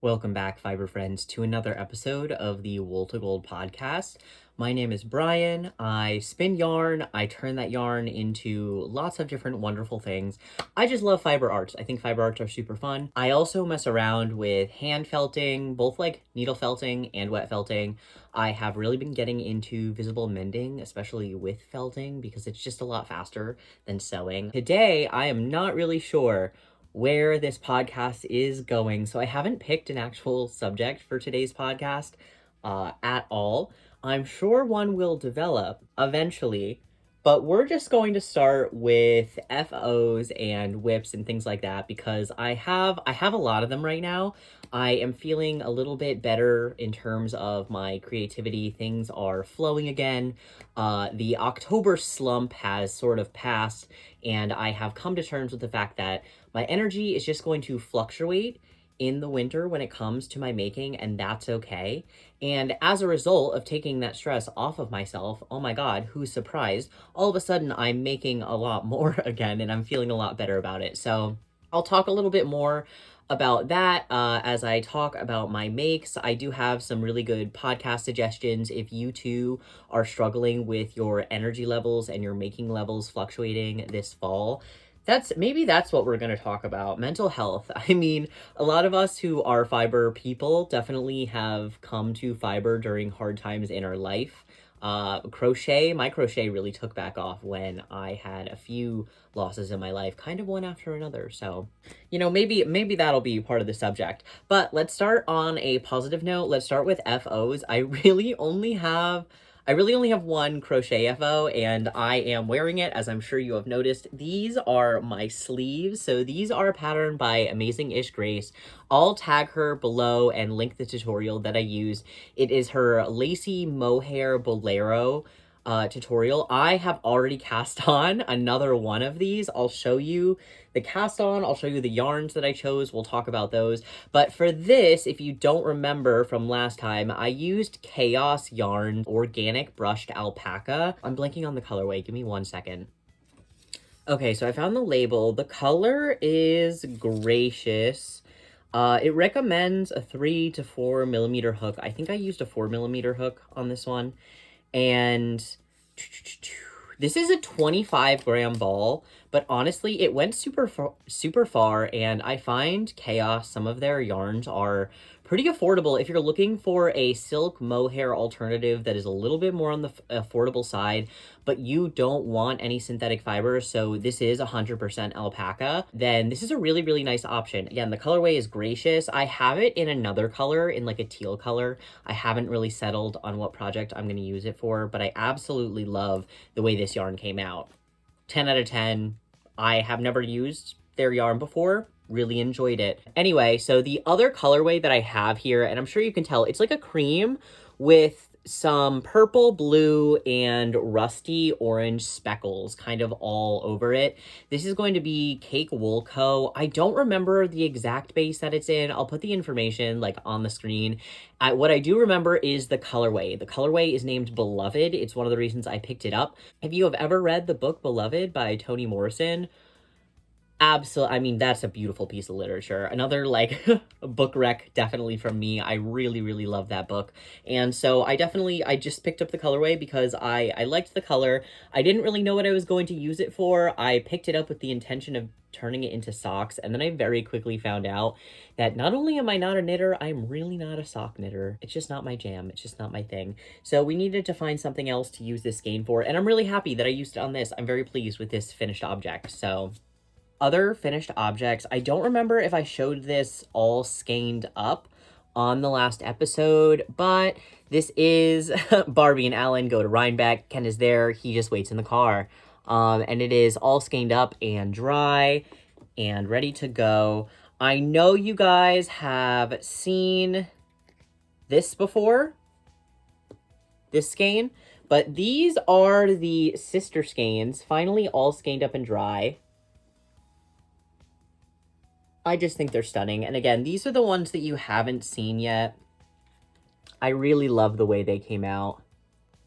Welcome back, fiber friends, to another episode of the Wool to Gold podcast. My name is Brian. I spin yarn. I turn that yarn into lots of different wonderful things. I just love fiber arts. I think fiber arts are super fun. I also mess around with hand felting, both like needle felting and wet felting. I have really been getting into visible mending, especially with felting, because it's just a lot faster than sewing. Today, I am not really sure where this podcast is going. So I haven't picked an actual subject for today's podcast at all. I'm sure one will develop eventually, but we're just going to start with FOs and whips and things like that because I have a lot of them right now. I am feeling a little bit better in terms of my creativity. Things are flowing again. The October slump has sort of passed, and I have come to terms with the fact that my energy is just going to fluctuate in the winter when it comes to my making, and that's okay. And as a result of taking that stress off of myself, oh my god, who's surprised? All of a sudden, I'm making a lot more again, and I'm feeling a lot better about it. So I'll talk a little bit more about that as I talk about my makes. I do have some really good podcast suggestions if you too are struggling with your energy levels and your making levels fluctuating this fall. That's what we're going to talk about. Mental health. I mean, a lot of us who are fiber people definitely have come to fiber during hard times in our life. My crochet really took back off when I had a few losses in my life, kind of one after another. So, maybe that'll be part of the subject. But let's start on a positive note. Let's start with FOs. I really only have one crochet FO, and I am wearing it, as I'm sure you have noticed. These are my sleeves. So these are patterned by Amazing Ish Grace. I'll tag her below and link the tutorial that I used. It is her lacy mohair bolero tutorial. I have already cast on another one of these. I'll show you the cast on. I'll show you the yarns that I chose. We'll talk about those. But for this, if you don't remember from last time, I used Chaos Yarn Organic Brushed Alpaca. I'm blanking on the colorway. Give me 1 second. Okay, so I found the label. The color is Gracious. It recommends a 3 to 4 millimeter hook. I think I used a 4 millimeter hook on this one. And this is a 25-gram ball, but honestly, it went super far, and I find Chaos, some of their yarns are pretty affordable. If you're looking for a silk mohair alternative that is a little bit more on the affordable side, but you don't want any synthetic fibers, so this is 100% alpaca, then this is a really, really nice option. Again, the colorway is Gracious. I have it in another color, in like a teal color. I haven't really settled on what project I'm going to use it for, but I absolutely love the way this yarn came out. 10 out of 10. I have never used their yarn before. Really enjoyed it. Anyway, so the other colorway that I have here, and I'm sure you can tell, it's like a cream with some purple, blue, and rusty orange speckles kind of all over it. This is going to be Cake Wool Co. I don't remember the exact base that it's in. I'll put the information like on the screen. What I do remember is the colorway. The colorway is named Beloved. It's one of the reasons I picked it up. If you have ever read the book Beloved by Toni Morrison, absolutely. I mean, that's a beautiful piece of literature. Another like book rec definitely from me. I really, really love that book. And so I just picked up the colorway because I liked the color. I didn't really know what I was going to use it for. I picked it up with the intention of turning it into socks. And then I very quickly found out that not only am I not a knitter, I'm really not a sock knitter. It's just not my jam. It's just not my thing. So we needed to find something else to use this skein for. And I'm really happy that I used it on this. I'm very pleased with this finished object. So other finished objects, I don't remember if I showed this all skeined up on the last episode, but this is Barbie and Alan go to Rhinebeck. Ken is there. He just waits in the car. And it is all skeined up and dry and ready to go. I know you guys have seen this before, this skein, but these are the sister skeins, finally all skeined up and dry. I just think they're stunning. And again, these are the ones that you haven't seen yet. I really love the way they came out.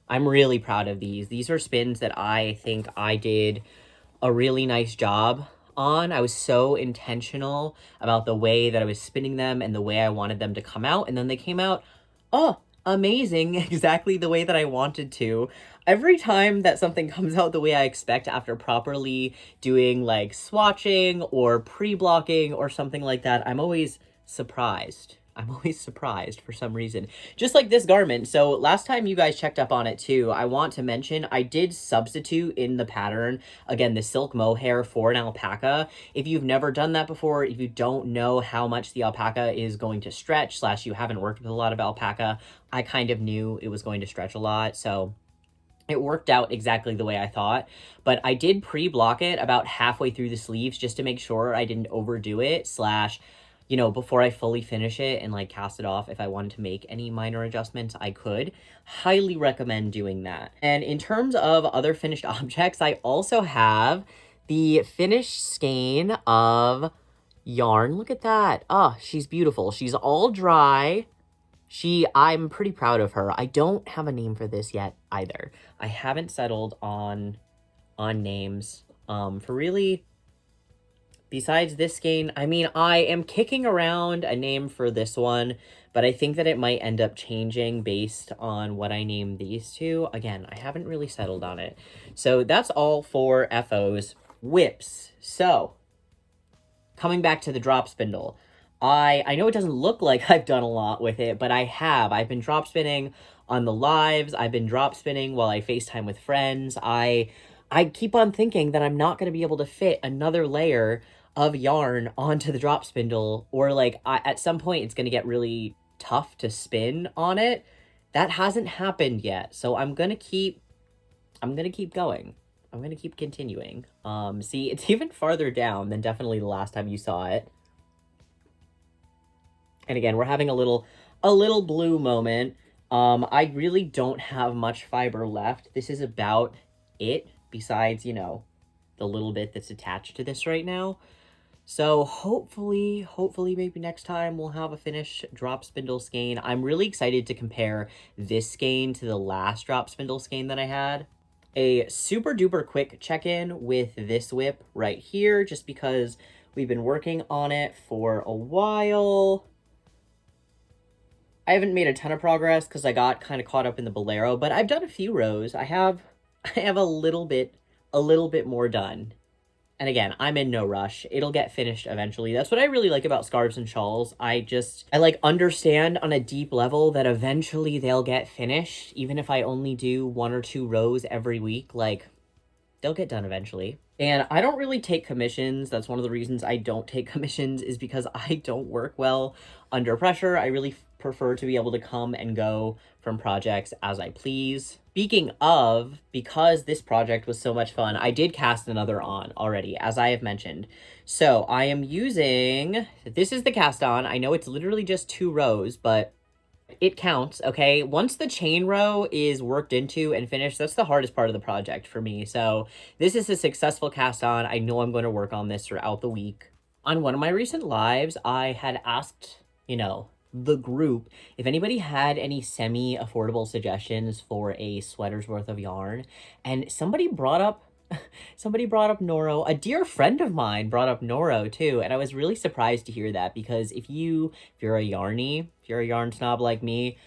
I'm really proud of these. These are spins that I think I did a really nice job on. I was so intentional about the way that I was spinning them and the way I wanted them to come out, and then they came out, oh, amazing, exactly the way that I wanted to. Every time that something comes out the way I expect after properly doing like swatching or pre-blocking or something like that, I'm always surprised. I'm always surprised for some reason. Just like this garment. So last time you guys checked up on it too, I want to mention I did substitute in the pattern, again, the silk mohair for an alpaca. If you've never done that before, if you don't know how much the alpaca is going to stretch, / you haven't worked with a lot of alpaca, I kind of knew it was going to stretch a lot. So it worked out exactly the way I thought, but I did pre-block it about halfway through the sleeves just to make sure I didn't overdo it, / you know, before I fully finish it and like cast it off, if I wanted to make any minor adjustments, I could. Highly recommend doing that. And in terms of other finished objects, I also have the finished skein of yarn. Look at that. Oh, she's beautiful. She's all dry. I'm pretty proud of her. I don't have a name for this yet either. I haven't settled on names for really. Besides this skein, I mean, I am kicking around a name for this one, but I think that it might end up changing based on what I name these two. Again, I haven't really settled on it. So that's all for FOs. Whips. So, coming back to the drop spindle. I know it doesn't look like I've done a lot with it, but I have. I've been drop spinning on the lives. I've been drop spinning while I FaceTime with friends. I keep on thinking that I'm not going to be able to fit another layer of yarn onto the drop spindle, or like at some point it's going to get really tough to spin on it. That hasn't happened yet, so I'm going to keep going. I'm going to keep continuing. See, it's even farther down than definitely the last time you saw it. And again, we're having a little blue moment. I really don't have much fiber left. This is about it, besides, you know, the little bit that's attached to this right now. So hopefully maybe next time we'll have a finished drop spindle skein. I'm really excited to compare this skein to the last drop spindle skein that I had. A super duper quick check-in with this whip right here, just because we've been working on it for a while. I haven't made a ton of progress because I got kind of caught up in the bolero, but I've done a few rows. I have a little bit more done. And again, I'm in no rush. It'll get finished eventually. That's what I really like about scarves and shawls. I like understand on a deep level that eventually they'll get finished. Even if I only do 1 or 2 rows every week, like, they'll get done eventually. And I don't really take commissions. That's one of the reasons I don't take commissions, is because I don't work well under pressure. I really prefer to be able to come and go from projects as I please. Speaking of, because this project was so much fun, I did cast another on already, as I have mentioned. So I am using, this is the cast on. I know it's literally just 2 rows, but it counts, okay? Once the chain row is worked into and finished, that's the hardest part of the project for me. So this is a successful cast on. I know I'm going to work on this throughout the week. On one of my recent lives, I had asked, you know, the group if anybody had any semi-affordable suggestions for a sweater's worth of yarn, and somebody brought up Noro. A dear friend of mine brought up Noro too, and I was really surprised to hear that, because if you're a yarn snob like me,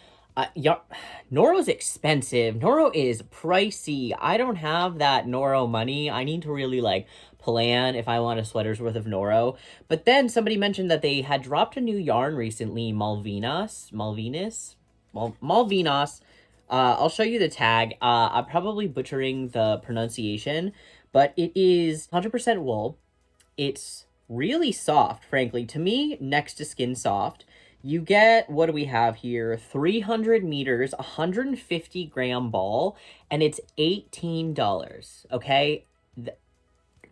Noro's expensive. Noro is pricey. I don't have that Noro money. I need to really like plan if I want a sweater's worth of Noro. But then somebody mentioned that they had dropped a new yarn recently, Malvinas. I'll show you the tag. I'm probably butchering the pronunciation, but it is 100% wool. It's really soft, frankly. To me, next to skin soft. You get, what do we have here? 300 meters, 150 gram ball, and it's $18, okay?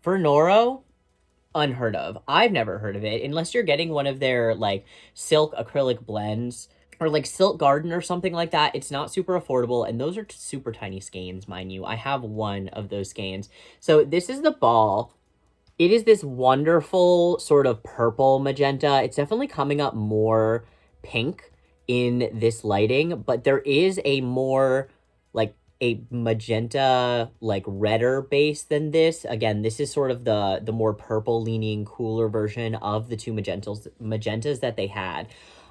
For Noro, unheard of. I've never heard of it, unless you're getting one of their, like, silk acrylic blends, or like Silk Garden or something like that. It's not super affordable, and those are super tiny skeins, mind you. I have one of those skeins. So this is the ball. It is this wonderful sort of purple magenta. It's definitely coming up more pink in this lighting, but there is a more like a magenta, like redder base than this. Again, this is sort of the more purple leaning, cooler version of the two magentas that they had.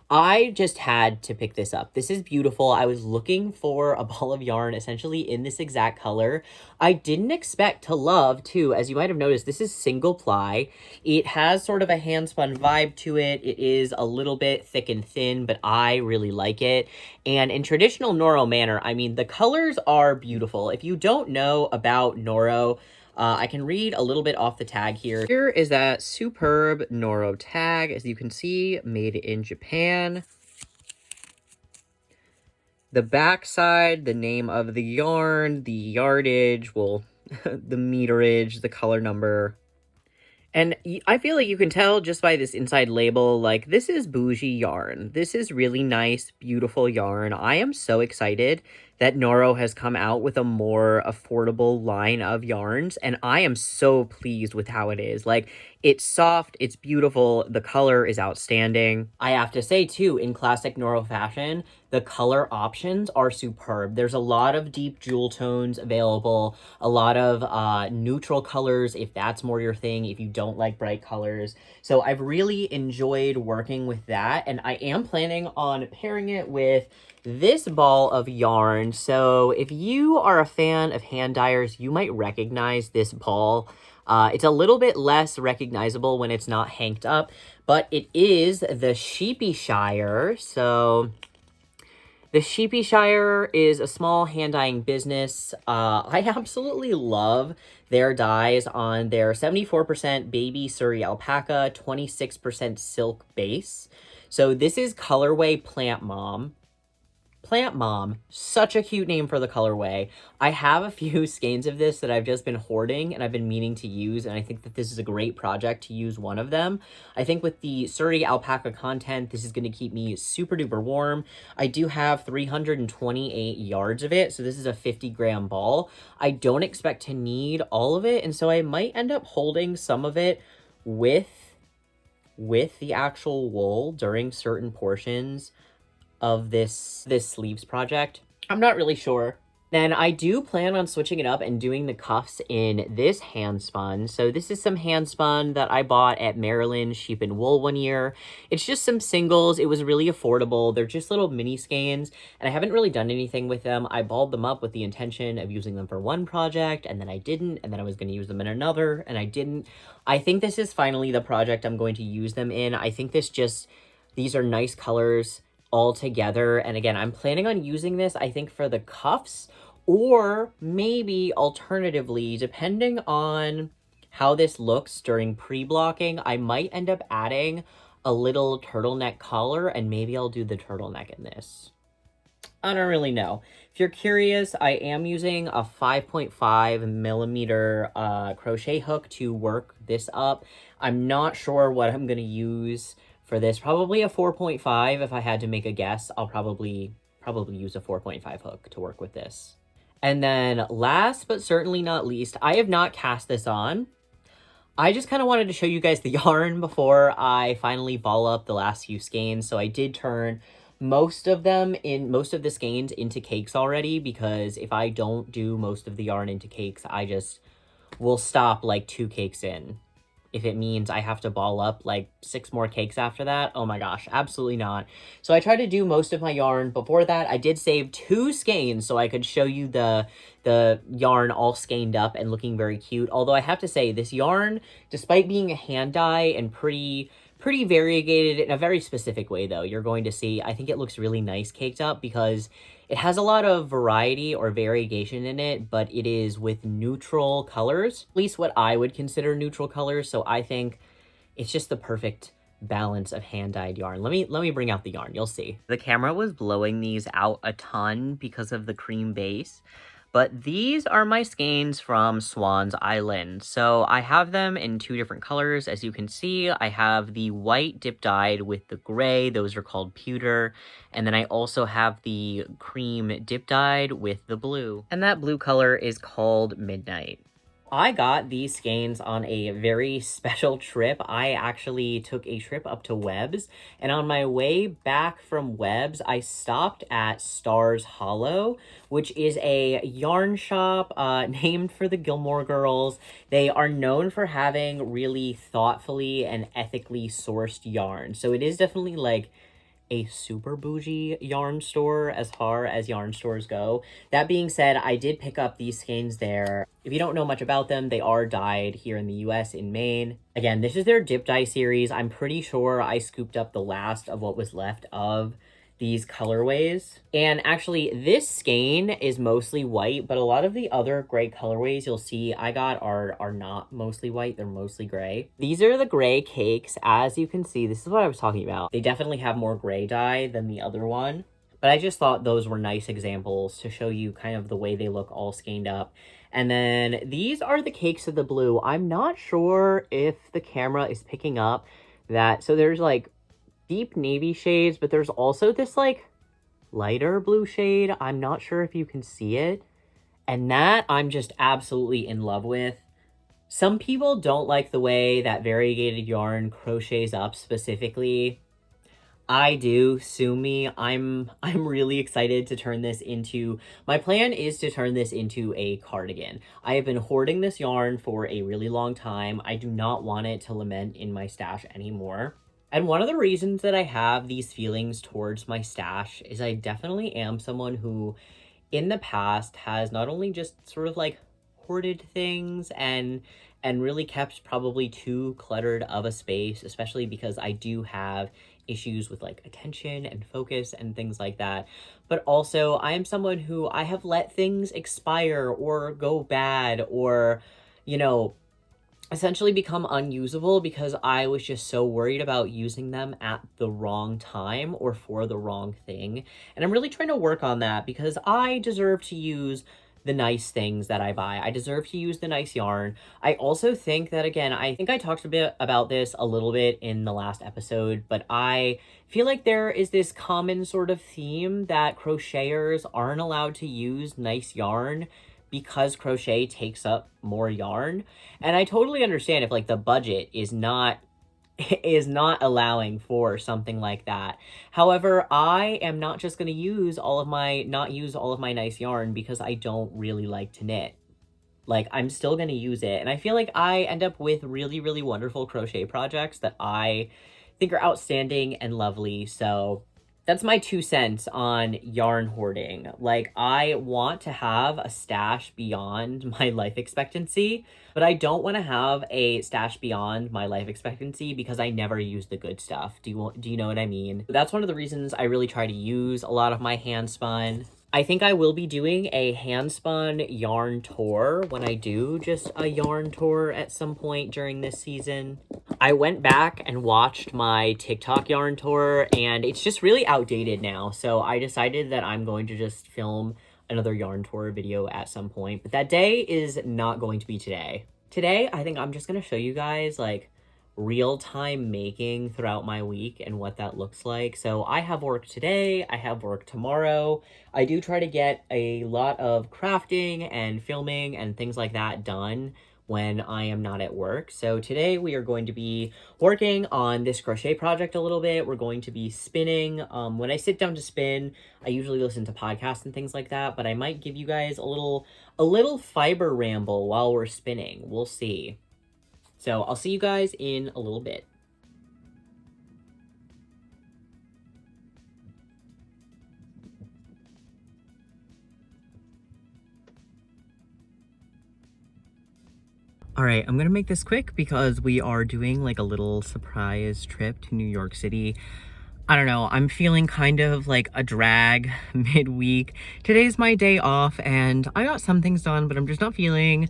I just had to pick this up. This is beautiful. I was looking for a ball of yarn essentially in this exact color. I didn't expect to love, too, as you might have noticed, this is single ply. It has sort of a handspun vibe to it. It is a little bit thick and thin, but I really like it. And in traditional Noro manner, I mean, the colors are beautiful. If you don't know about Noro, I can read a little bit off the tag here. Here is that superb Noro tag, as you can see, made in Japan. The back side, the name of the yarn, the yardage, well, the meterage, the color number. And I feel like you can tell just by this inside label, like, this is bougie yarn. This is really nice, beautiful yarn. I am so excited that Noro has come out with a more affordable line of yarns, and I am so pleased with how it is. Like, it's soft, it's beautiful, the color is outstanding. I have to say, too, in classic Noro fashion, the color options are superb. There's a lot of deep jewel tones available, a lot of neutral colors if that's more your thing, if you don't like bright colors. So I've really enjoyed working with that, and I am planning on pairing it with this ball of yarn. So if you are a fan of hand dyers, you might recognize this ball. It's a little bit less recognizable when it's not hanked up, but it is the Sheepyshire. So the Sheepyshire is a small hand dyeing business. I absolutely love their dyes on their 74% baby Surrey alpaca, 26% silk base. So this is colorway Plant Mom. Plant Mom, such a cute name for the colorway. I have a few skeins of this that I've just been hoarding and I've been meaning to use, and I think that this is a great project to use one of them. I think with the Surrey alpaca content, this is going to keep me super duper warm. I do have 328 yards of it, so this is a 50-gram ball. I don't expect to need all of it, and so I might end up holding some of it with the actual wool during certain portions of this sleeves project. I'm not really sure. Then I do plan on switching it up and doing the cuffs in this handspun. So this is some handspun that I bought at Maryland Sheep and Wool one year. It's just some singles. It was really affordable. They're just little mini skeins, and I haven't really done anything with them. I balled them up with the intention of using them for one project, and then I didn't, and then I was going to use them in another, and I didn't. I think this is finally the project I'm going to use them in. I think these are nice colors all together. And again, I'm planning on using this, I think, for the cuffs, or maybe alternatively, depending on how this looks during pre-blocking, I might end up adding a little turtleneck collar, and maybe I'll do the turtleneck in this. I don't really know. If you're curious, I am using a 5.5 millimeter crochet hook to work this up. I'm not sure what I'm going to use for this. Probably a 4.5. If I had to make a guess, I'll probably use a 4.5 hook to work with this. And then last but certainly not least, I have not cast this on. I just kind of wanted to show you guys the yarn before I finally ball up the last few skeins. So I did turn most of the skeins into cakes already, because if I don't do most of the yarn into cakes, I just will stop like 2 cakes in. If it means I have to ball up like 6 more cakes after that, oh my gosh, absolutely not. So I tried to do most of my yarn. Before that, I did save 2 skeins so I could show you the yarn all skeined up and looking very cute. Although I have to say, this yarn, despite being a hand dye and pretty variegated in a very specific way, though, you're going to see, I think it looks really nice caked up because it has a lot of variety or variegation in it, but it is with neutral colors, at least what I would consider neutral colors. So I think it's just the perfect balance of hand-dyed yarn. Let me bring out the yarn, you'll see. The camera was blowing these out a ton because of the cream base, but these are my skeins from Swan's Island. So I have them in 2 different colors. As you can see, I have the white dip dyed with the gray. Those are called pewter. And then I also have the cream dip dyed with the blue. And that blue color is called Midnight. I got these skeins on a very special trip. I actually took a trip up to Webb's, and on my way back from Webb's, I stopped at Stars Hollow, which is a yarn shop named for the Gilmore Girls. They are known for having really thoughtfully and ethically sourced yarn, so it is definitely like a super bougie yarn store as far as yarn stores go. That being said, I did pick up these skeins there. If you don't know much about them, they are dyed here in the US in Maine. Again, this is their dip dye series. I'm pretty sure I scooped up the last of what was left of these colorways. And actually, this skein is mostly white, but a lot of the other gray colorways you'll see I got are not mostly white, they're mostly gray. These are the gray cakes. As you can see, this is what I was talking about. They definitely have more gray dye than the other one, but I just thought those were nice examples to show you kind of the way they look all skeined up. And then these are the cakes of the blue. I'm not sure if the camera is picking up that. So there's like deep navy shades, but there's also this like lighter blue shade. I'm not sure if you can see it. And that I'm just absolutely in love with. Some people don't like the way that variegated yarn crochets up specifically. I do. Sue me. I'm really excited to turn this into... My plan is to turn this into a cardigan. I have been hoarding this yarn for a really long time. I do not want it to lament in my stash anymore. And one of the reasons that I have these feelings towards my stash is I definitely am someone who, in the past, has not only just sort of like hoarded things and really kept probably too cluttered of a space, especially because I do have issues with like attention and focus and things like that. But also I am someone who I have let things expire or go bad or, you know, essentially become unusable because I was just so worried about using them at the wrong time or for the wrong thing. And I'm really trying to work on that because I deserve to use the nice things that I buy. I deserve to use the nice yarn. I also think that, again, I think I talked a bit about this a little bit in the last episode, but I feel like there is this common sort of theme that crocheters aren't allowed to use nice yarn because crochet takes up more yarn. And I totally understand if like the budget is not allowing for something like that. However, I am not just going to use all of my nice yarn because I don't really like to knit. Like, I'm still going to use it. And I feel like I end up with really, really wonderful crochet projects that I think are outstanding and lovely. So that's my 2 cents on yarn hoarding. Like, I want to have a stash beyond my life expectancy, but I don't want to have a stash beyond my life expectancy because I never use the good stuff. Do you know what I mean? That's one of the reasons I really try to use a lot of my hand spun. I think I will be doing a handspun yarn tour when I do just a yarn tour at some point during this season. I went back and watched my TikTok yarn tour and it's just really outdated now. So I decided that I'm going to just film another yarn tour video at some point. But that day is not going to be today. Today, I think I'm just going to show you guys like real-time making throughout my week and what that looks like. So I have work today, I have work tomorrow. I do try to get a lot of crafting and filming and things like that done when I am not at work. So today we are going to be working on this crochet project a little bit. We're going to be spinning. When I sit down to spin, I usually listen to podcasts and things like that, but I might give you guys a little fiber ramble while we're spinning. We'll see. So I'll see you guys in a little bit. All right, I'm gonna make this quick because we are doing like a little surprise trip to New York City. I don't know, I'm feeling kind of like a drag midweek. Today's my day off and I got some things done, but I'm just not feeling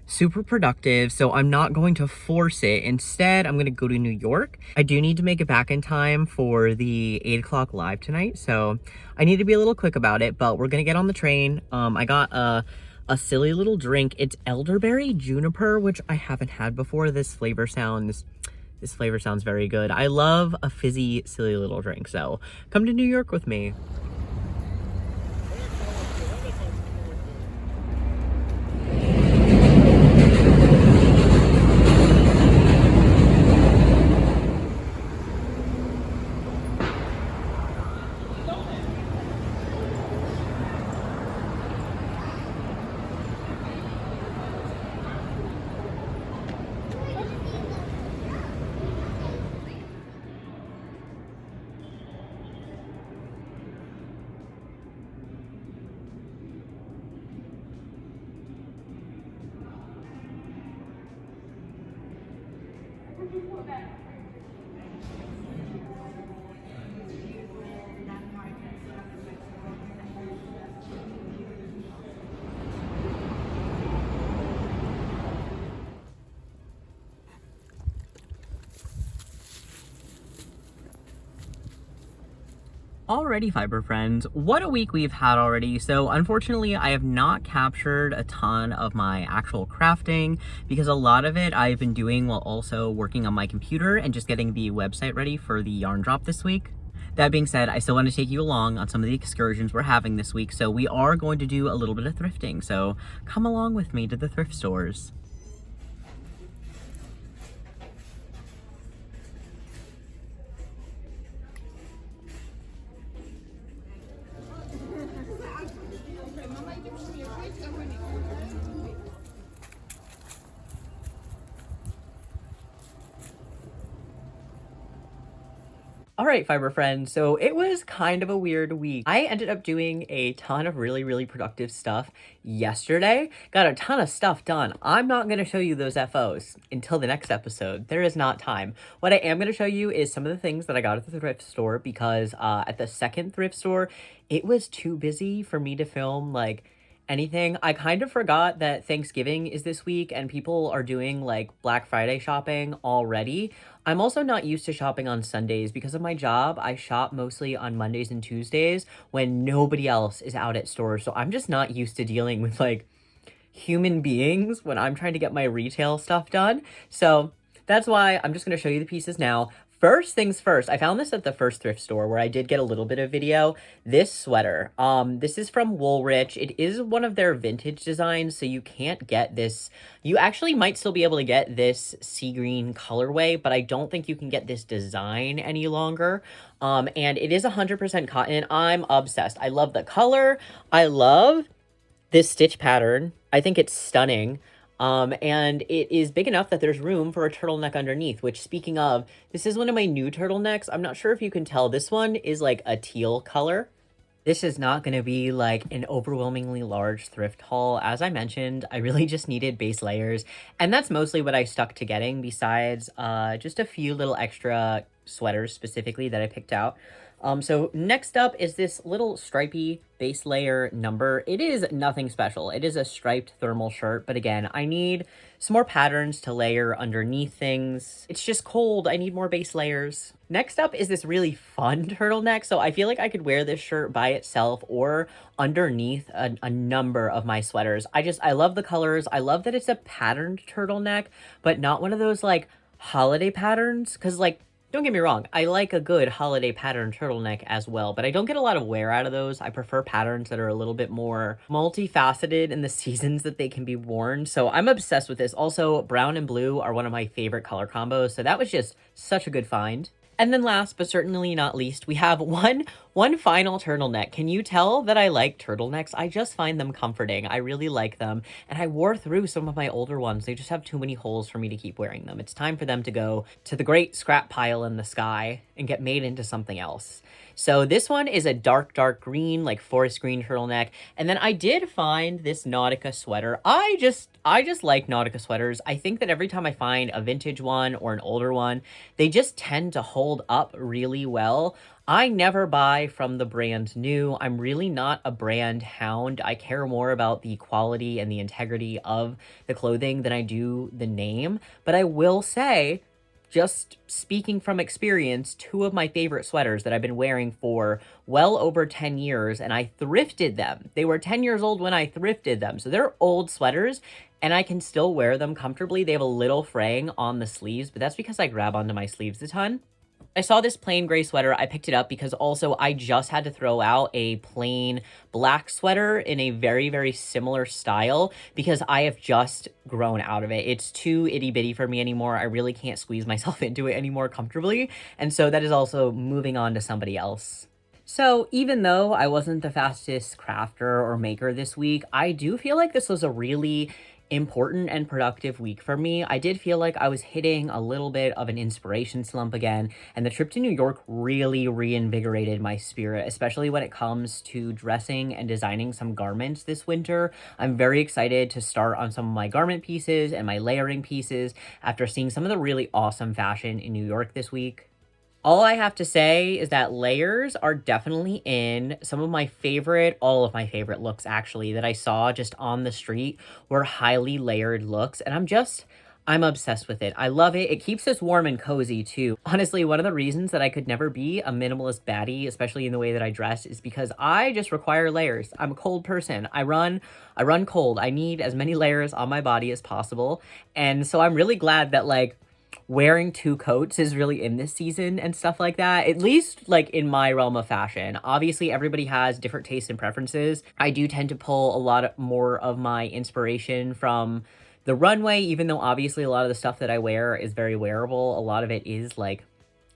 super productive, so I'm not going to force it. Instead, I'm gonna go to New York. I do need to make it back in time for the 8 o'clock live tonight, so I need to be a little quick about it, but we're gonna get on the train. I got a silly little drink. It's elderberry juniper, which I haven't had before. This flavor sounds very good. I love a fizzy, silly little drink, so come to New York with me. Alrighty, fiber friends, what a week we've had already. So unfortunately, I have not captured a ton of my actual crafting because a lot of it I've been doing while also working on my computer and just getting the website ready for the yarn drop this week. That being said, I still want to take you along on some of the excursions we're having this week, so we are going to do a little bit of thrifting, so come along with me to the thrift stores. All right, fiber friends, so it was kind of a weird week. I ended up doing a ton of really productive stuff yesterday. Got a ton of stuff done. I'm not going to show you those FOs until the next episode. There is not time. What I am going to show you is some of the things that I got at the thrift store because at the second thrift store, it was too busy for me to film like anything. I kind of forgot that Thanksgiving is this week and people are doing like Black Friday shopping already. I'm also not used to shopping on Sundays because of my job. I shop mostly on Mondays and Tuesdays when nobody else is out at stores. So I'm just not used to dealing with like human beings when I'm trying to get my retail stuff done. So that's why I'm just going to show you the pieces now. First things first, I found this at the first thrift store where I did get a little bit of video. This sweater, this is from Woolrich. It is one of their vintage designs, so you can't get this. You actually might still be able to get this sea green colorway, but I don't think you can get this design any longer. And it is 100% cotton. I'm obsessed. I love the color. I love this stitch pattern. I think it's stunning. And it is big enough that there's room for a turtleneck underneath, which speaking of, this is one of my new turtlenecks. I'm not sure if you can tell, this one is like a teal color. This is not going to be like an overwhelmingly large thrift haul. As I mentioned, I really just needed base layers, and that's mostly what I stuck to getting besides just a few little extra sweaters specifically that I picked out. So next up is this little stripy base layer number. It is nothing special. It is a striped thermal shirt, but again, I need some more patterns to layer underneath things. It's just cold. I need more base layers. Next up is this really fun turtleneck. So I feel like I could wear this shirt by itself or underneath a number of my sweaters. I love the colors. I love that it's a patterned turtleneck, but not one of those like holiday patterns. Cause like, don't get me wrong, I like a good holiday pattern turtleneck as well, but I don't get a lot of wear out of those. I prefer patterns that are a little bit more multifaceted in the seasons that they can be worn. So I'm obsessed with this. Also, brown and blue are one of my favorite color combos, so that was just such a good find. And then last but certainly not least, we have one final turtleneck. Can you tell that I like turtlenecks? I just find them comforting. I really like them. And I wore through some of my older ones. They just have too many holes for me to keep wearing them. It's time for them to go to the great scrap pile in the sky and get made into something else. So this one is a dark green, like forest green turtleneck. And then I did find this Nautica sweater. I just like Nautica sweaters. I think that every time I find a vintage one or an older one, they just tend to hold up really well. I never buy from the brand new. I'm really not a brand hound. I care more about the quality and the integrity of the clothing than I do the name. But I will say, just speaking from experience, two of my favorite sweaters that I've been wearing for well over 10 years, and I thrifted them. They were 10 years old when I thrifted them. So they're old sweaters, and I can still wear them comfortably. They have a little fraying on the sleeves, but that's because I grab onto my sleeves a ton. I saw this plain gray sweater. I picked it up because also I just had to throw out a plain black sweater in a very similar style because I have just grown out of it. It's too itty bitty for me anymore. I really can't squeeze myself into it anymore comfortably. And so that is also moving on to somebody else. So even though I wasn't the fastest crafter or maker this week, I do feel like this was a really important and productive week for me. I did feel like I was hitting a little bit of an inspiration slump again, and the trip to New York really reinvigorated my spirit, especially when it comes to dressing and designing some garments this winter. I'm very excited to start on some of my garment pieces and my layering pieces after seeing some of the really awesome fashion in New York this week. All I have to say is that layers are definitely in. Some of my favorite, all of my favorite looks actually that I saw just on the street were highly layered looks. And I'm obsessed with it. I love it. It keeps us warm and cozy too. Honestly, one of the reasons that I could never be a minimalist baddie, especially in the way that I dress, is because I just require layers. I'm a cold person. I run cold. I need as many layers on my body as possible. And so I'm really glad that like wearing two coats is really in this season and stuff like that, at least like in my realm of fashion. Obviously everybody has different tastes and preferences. I do tend to pull a lot more of my inspiration from the runway, even though obviously a lot of the stuff that I wear is very wearable. A lot of it is like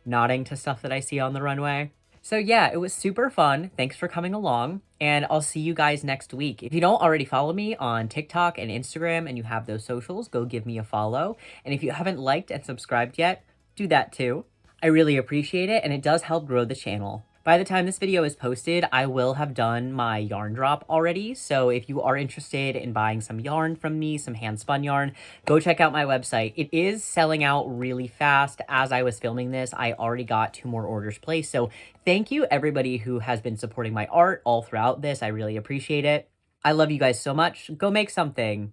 nodding to stuff that I see on the runway. So yeah, it was super fun. Thanks for coming along, and I'll see you guys next week. If you don't already follow me on TikTok and Instagram and you have those socials, go give me a follow. And if you haven't liked and subscribed yet, do that too. I really appreciate it, and it does help grow the channel. By the time this video is posted, I will have done my yarn drop already, so if you are interested in buying some yarn from me, some hand-spun yarn, go check out my website. It is selling out really fast. As I was filming this, I already got 2 more orders placed, so thank you everybody who has been supporting my art all throughout this. I really appreciate it. I love you guys so much. Go make something.